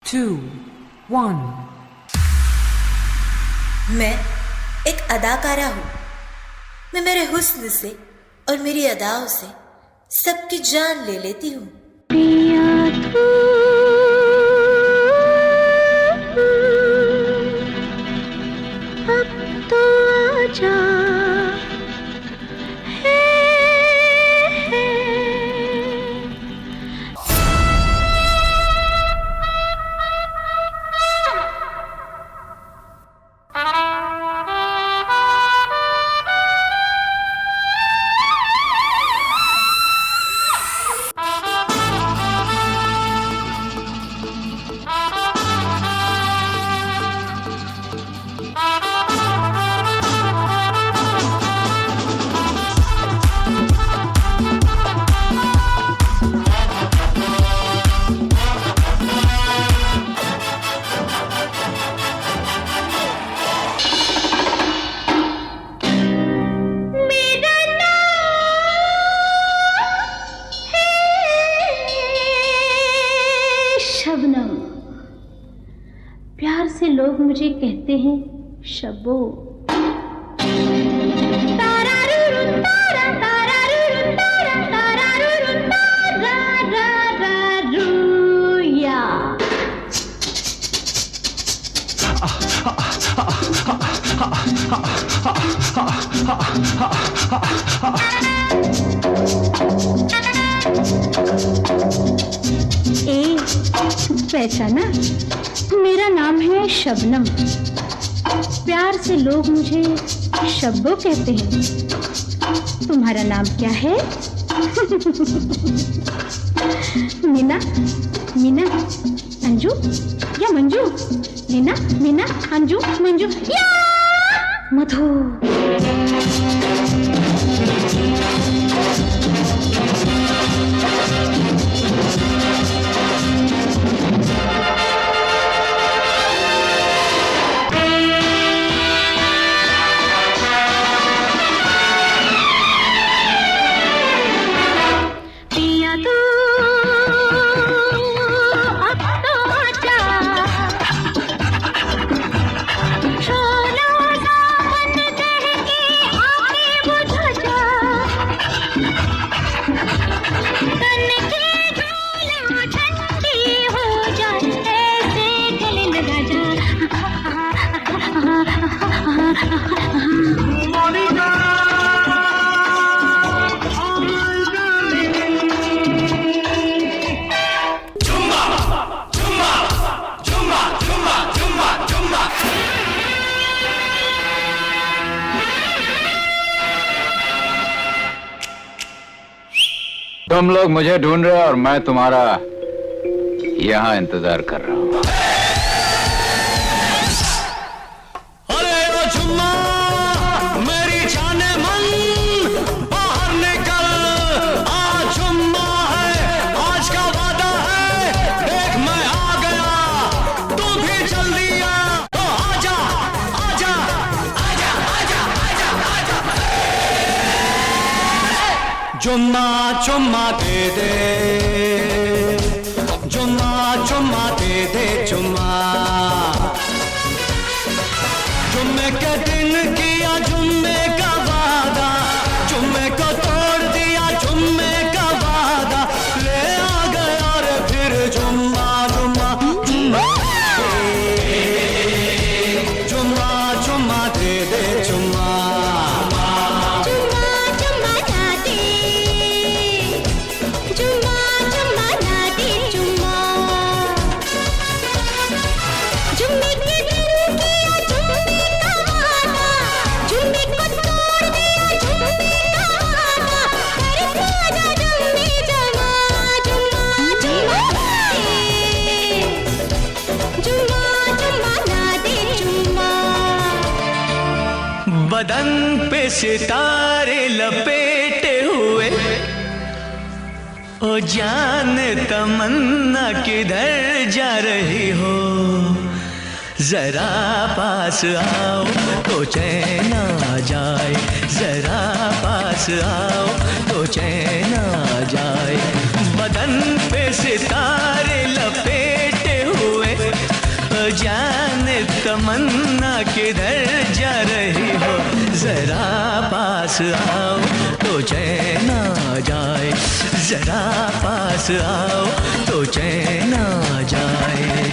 2, 1। मैं एक अदाकारा हूँ। मैं मेरे हुस्न से और मेरी अदाओं से सबकी जान ले लेती हूँ। अब तो आजा शबनम। प्यार से लोग मुझे कहते हैं शबो। पहचाना? मेरा नाम है शबनम। प्यार से लोग मुझे शब्बो कहते हैं। तुम्हारा नाम क्या है? मीना, मीना, अंजू या मंजू? मीना, मीना, अंजू, मंजू या मधु। तुम लोग मुझे ढूंढ रहे हो और मैं तुम्हारा यहाँ इंतजार कर रहा हूँ। अरे ओ जुम्मा मेरी जाने मन बाहर निकल, आज जुम्मा है, आज का वादा है, देख मैं आ गया, तू भी जल्दी आ, तो आजा आजा आजा आजा आजा आजा। जुम्मा जुम्मा दे दे, जुम्मा जुम्मा दे दे जुम्मा। जुम्मे के दिन किया जुम्मे का वादा, जुम्मे को तोड़ दिया जुम्मे का वादा, ले आ गया रे फिर जुम्मा जुम्मा जुम्मा जुम्मा जुम्मा दे दे जुम्मा। बदन पे सितारे लपेटे हुए, ओ जान तमन्ना किधर जा रही हो, जरा पास आओ तो चैन आ जाए, जरा पास आओ तो चैन आ जाए। बदन पे सितारे लपेटे हुए, तमन्ना किधर जा रही हो, जरा पास आओ तो चैन आ जाए, जरा पास आओ तो चैन आ जाए।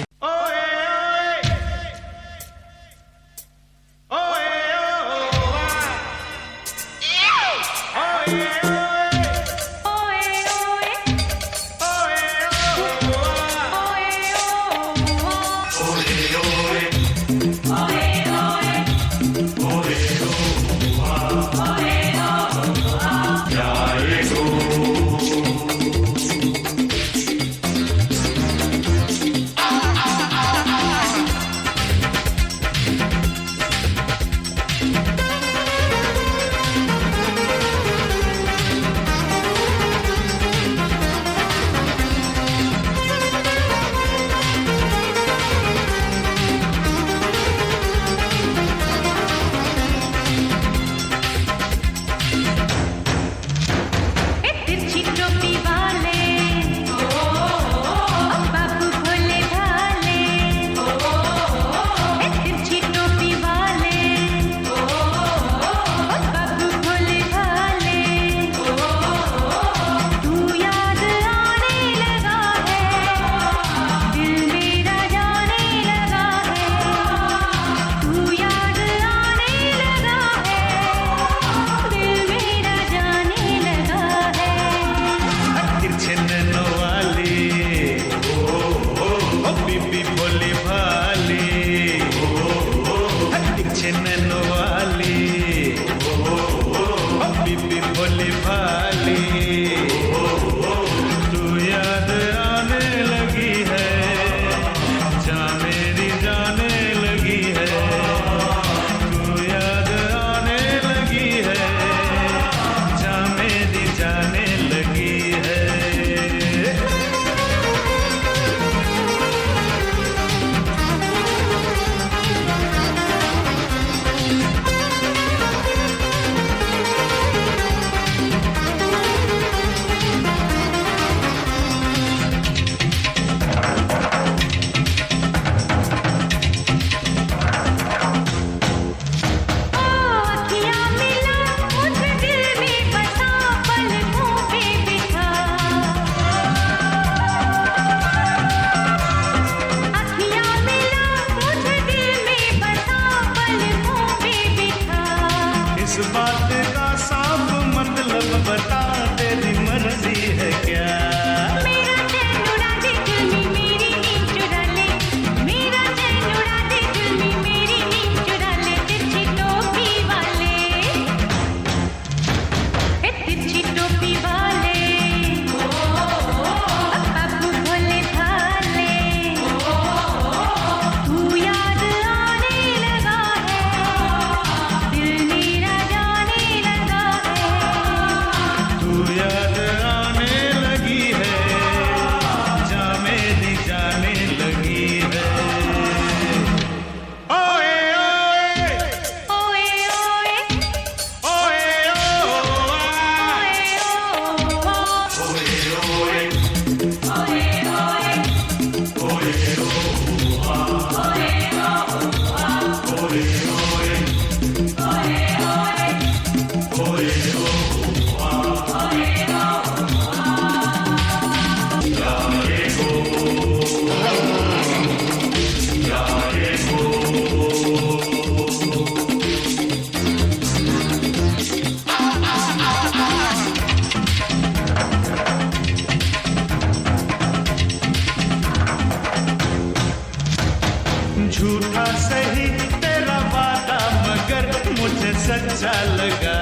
झूठा सही तेरा वादा मगर मुझे सच्चा लगा,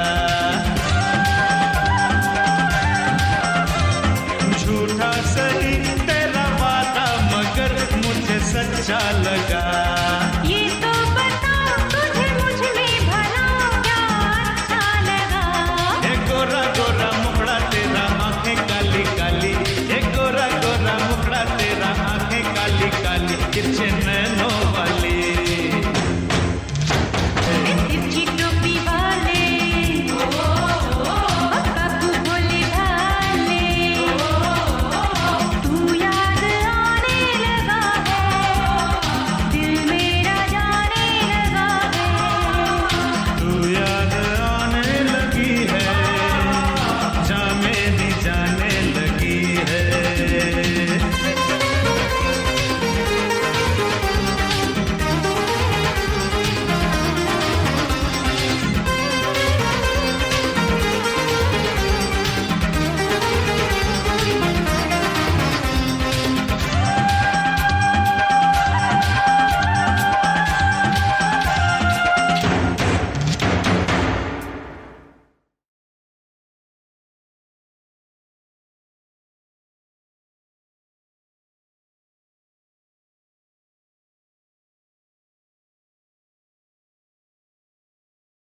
झूठा सही तेरा वादा मगर मुझे सच्चा लगा। ये तो बता तुझे मुझ में भला क्या अच्छा लगा। ये गोरा गोरा मुखड़ा तेरा आंखें काली काली, ये गोरा गोरा मुखड़ा तेरा आंखें काली काली, तिरछे